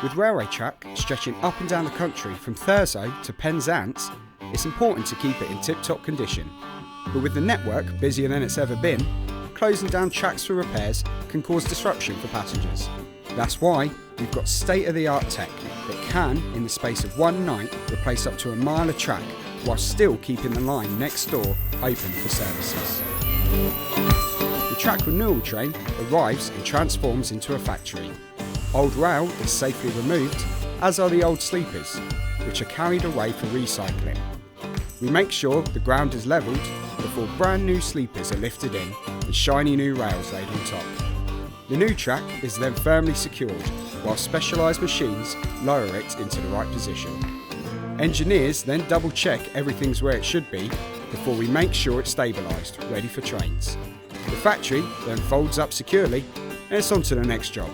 With railway track stretching up and down the country from Thurso to Penzance, it's important to keep it in tip-top condition. But with the network busier than it's ever been, closing down tracks for repairs can cause disruption for passengers. That's why we've got state-of-the-art tech that can, in the space of one night, replace up to a mile of track while still keeping the line next door open for services. The track renewal train arrives and transforms into a factory. Old rail is safely removed, as are the old sleepers, which are carried away for recycling. We make sure the ground is levelled before brand new sleepers are lifted in and shiny new rails laid on top. The new track is then firmly secured, while specialised machines lower it into the right position. Engineers then double check everything's where it should be before we make sure it's stabilised, ready for trains. The factory then folds up securely and it's on to the next job.